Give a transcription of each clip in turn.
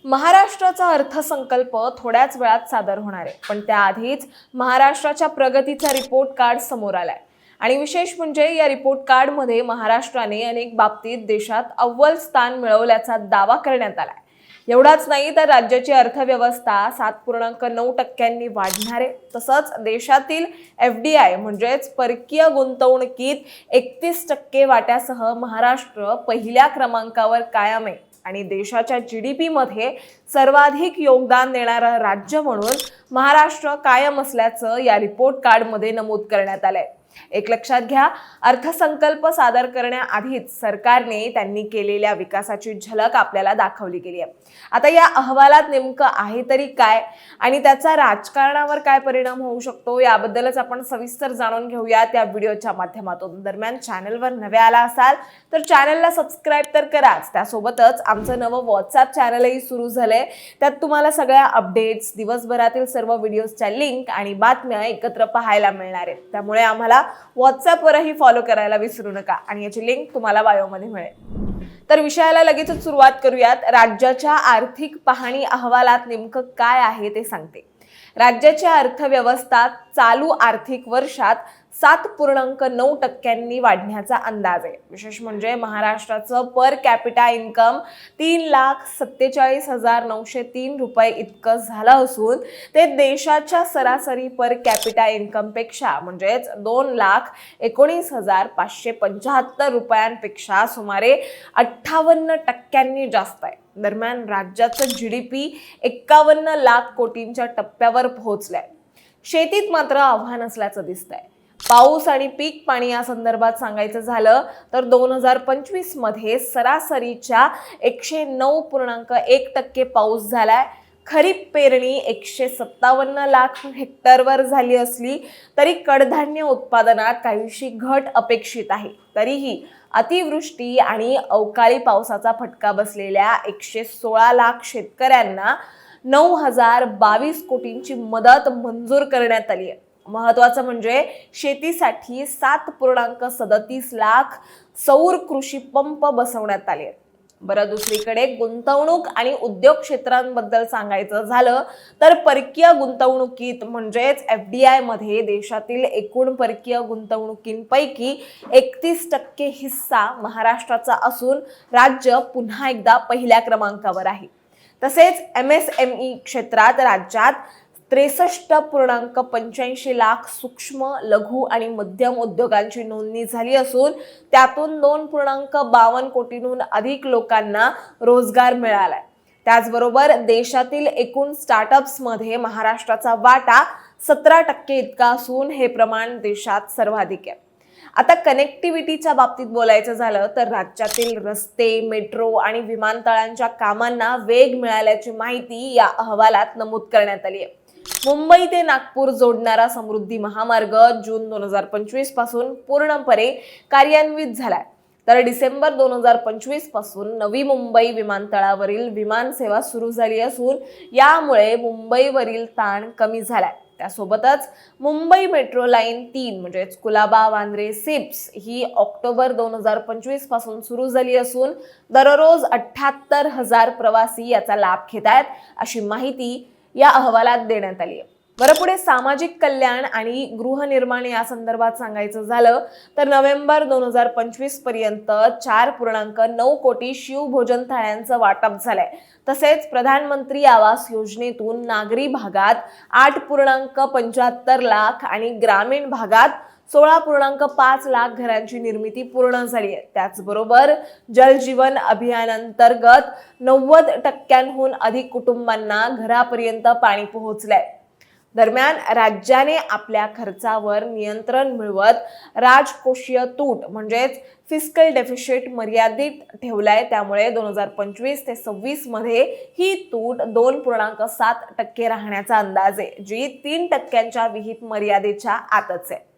महाराष्ट्राचा अर्थसंकल्प थोड्याच वेळात सादर होणार आहे, पण त्याआधीच महाराष्ट्राच्या प्रगतीचा रिपोर्ट कार्ड समोर आलाय. आणि विशेष म्हणजे या रिपोर्ट कार्डमध्ये महाराष्ट्राने अनेक बाबतीत देशात अव्वल स्थान मिळवल्याचा दावा करण्यात आलाय. एवढाच नाही तर राज्याची अर्थव्यवस्था 7.9% वाढणार आहे. तसंच देशातील FDI म्हणजेच परकीय गुंतवणुकीत 31% वाट्यासह महाराष्ट्र पहिल्या क्रमांकावर कायम आहे आणि देशाच्या GDP मध्ये सर्वाधिक योगदान देणारं राज्य म्हणून महाराष्ट्र कायम असल्याचं या रिपोर्ट कार्डमध्ये नमूद करण्यात आलंय. एक लक्षात घ्या, अर्थसंकल्प सादर करण्याआधीच सरकारने त्यांनी केलेल्या विकासाची झलक आपल्याला दाखवली गेली आहे. आता या अहवालात नेमकं आहे तरी काय आणि त्याचा राजकारणावर काय परिणाम होऊ शकतो याबद्दलच आपण सविस्तर जाणून घेऊयात या व्हिडिओच्या माध्यमातून. दरम्यान चॅनलवर नवे आला असाल तर चॅनलला सबस्क्राईब तर कराच. त्यासोबतच आमचं नवं व्हॉट्सअप चॅनलही सुरू झालंय. त्यात तुम्हाला सगळ्या अपडेट्स, दिवसभरातील सर्व व्हिडिओजच्या लिंक आणि बातम्या एकत्र पाहायला मिळणार आहेत. त्यामुळे आम्हाला व्हॉट्सअपवरही फॉलो करायला विसरू नका आणि याची लिंक तुम्हाला बायोमध्ये मिळेल. तर विषयाला लगेचच सुरुवात करूयात. राज्याच्या आर्थिक पाहणी अहवालात नेमकं काय आहे ते सांगते. राज्याची अर्थव्यवस्था चालू आर्थिक वर्षात 7.9% वाढण्याचा अंदाज आहे. विशेष म्हणजे महाराष्ट्राचं पर कॅपिटा इन्कम 3,47,903 रुपये इतकं झालं असून ते देशाच्या सरासरी पर कॅपिटा इन्कम पेक्षा म्हणजेच 2,19,575 रुपयांपेक्षा सुमारे 58% जास्त आहे. दरम्यान राज्याचं GDP 51 लाख कोटींच्या टप्प्यावर पोहोचलंय. शेतीत मात्र आव्हान असल्याचं दिसतंय. पाऊस आणि पीक पाणी या संदर्भात सांगायचं झालं तर 2025 मध्ये सरासरीच्या 109.1% पाऊस झालाय. खरीप पेरणी 157 लाख हेक्टरवर झाली असली तरी कडधान्य उत्पादनात काहीशी घट अपेक्षित आहे. तरीही अतिवृष्टी आणि अवकाळी पावसाचा फटका बसलेल्या 116 लाख शेतकऱ्यांना 9,022 कोटींची मदत मंजूर करण्यात आली आहे. महत्त्वाचं म्हणजे शेतीसाठी 7.37 लाख सौर कृषी पंप बसवण्यात आले. बरं, दुसरीकडे गुंतवणूक आणि उद्योग क्षेत्रांबद्दल सांगायचं झालं तर परकीय गुंतवणुकीत म्हणजेच FDI मध्ये देशातील एकूण परकीय गुंतवणुकींपैकी 31% हिस्सा महाराष्ट्राचा असून राज्य पुन्हा एकदा पहिल्या क्रमांकावर आहे. तसेच MSME क्षेत्रात राज्यात 63.85 लाख सूक्ष्म, लघु आणि मध्यम उद्योगांची नोंदणी झाली असून त्यातून 2.52 कोटींहून अधिक लोकांना रोजगार मिळालाय. त्याचबरोबर देशातील एकूण स्टार्टअप्समध्ये महाराष्ट्राचा वाटा 17% इतका असून हे प्रमाण देशात सर्वाधिक आहे. आता कनेक्टिव्हिटीच्या बाबतीत बोलायचं झालं तर राज्यातील रस्ते, मेट्रो आणि विमानतळांच्या कामांना वेग मिळाल्याची माहिती या अहवालात नमूद करण्यात आली आहे. मुंबई ते नागपूर जोडणारा समृद्धी महामार्ग जून 2025 पासून पूर्णपणे कार्यान्वित झालाय. तर डिसेंबर 2025 पासून नवी मुंबई विमानतळावरील विमान सेवा सुरू झाली असून यामुळे मुंबईवरील ताण कमी झालाय. त्यासोबतच मुंबई मेट्रो लाईन 3 म्हणजेच कुलाबा, वांद्रे, सिप्स ही ऑक्टोबर 2025 पासून सुरू झाली असून दररोज 78,000 प्रवासी याचा लाभ घेत आहेत अशी माहिती या अहवालात देण्यात आली आहे. बरं, पुढे सामाजिक कल्याण आणि गृहनिर्माण या संदर्भात सांगायचं झालं तर नोव्हेंबर 2025 पर्यंत 4.9 कोटी शिवभोजन थाळ्यांचं वाटप झालंय. तसेच प्रधानमंत्री आवास योजनेतून नागरी भागात 8.75 लाख आणि ग्रामीण भागात 16.5 लाख घरांची निर्मिती पूर्ण झाली आहे. त्याचबरोबर जल जीवन अभियानांतर्गत 90%हून अधिक कुटुंबांना घरापर्यंत पाणी पोहोचलंय. दरम्यान राज्याने आपल्या खर्चावर नियंत्रण मिळवत राजकोषीय तूट म्हणजेच फिस्कल डेफिसिट मर्यादित ठेवलाय. त्यामुळे 2025 ते 26 मध्ये ही तूट 2.7% राहण्याचा अंदाज आहे, जी 3% विहित मर्यादेच्या आतच आहे.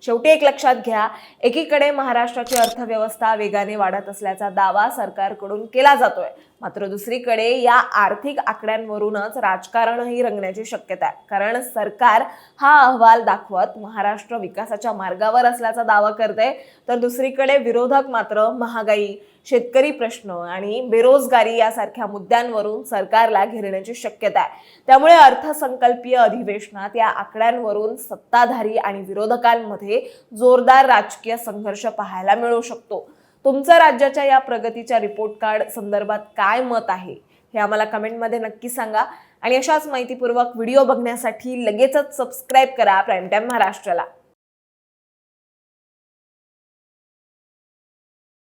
शेवटी एक लक्षात घ्या, एकीकडे महाराष्ट्राची अर्थव्यवस्था वेगाने वाढत असल्याचा दावा सरकारकडून केला जातोय, मात्र दुसरीकडे या आर्थिक आकड्यांवरूनच राजकारणही रंगण्याची शक्यता आहे, कारण सरकार हा अहवाल दाखवत महाराष्ट्र विकासाच्या मार्गावर असल्याचा दावा करते, तर दुसरीकडे विरोधक मात्र महागाई, शेतकरी प्रश्न आणि बेरोजगारी यासारख्या मुद्द्यांवरून सरकारला घेरण्याची शक्यता आहे। त्यामुळे अर्थसंकल्पीय अधिवेशनात या आकड्यांवरून सत्ताधारी आणि विरोधकांमध्ये जोरदार राजकीय संघर्ष पाहायला मिळू शकतो। तुमचं राज्याच्या या प्रगतीच्या रिपोर्ट कार्ड संदर्भात काय मत आहे हे आम्हाला कमेंटमध्ये नक्की सांगा आणि अशाच माहितीपूर्वक व्हिडिओ बघण्यासाठी लगेचच सबस्क्राईब करा प्राईम टाइम महाराष्ट्राला।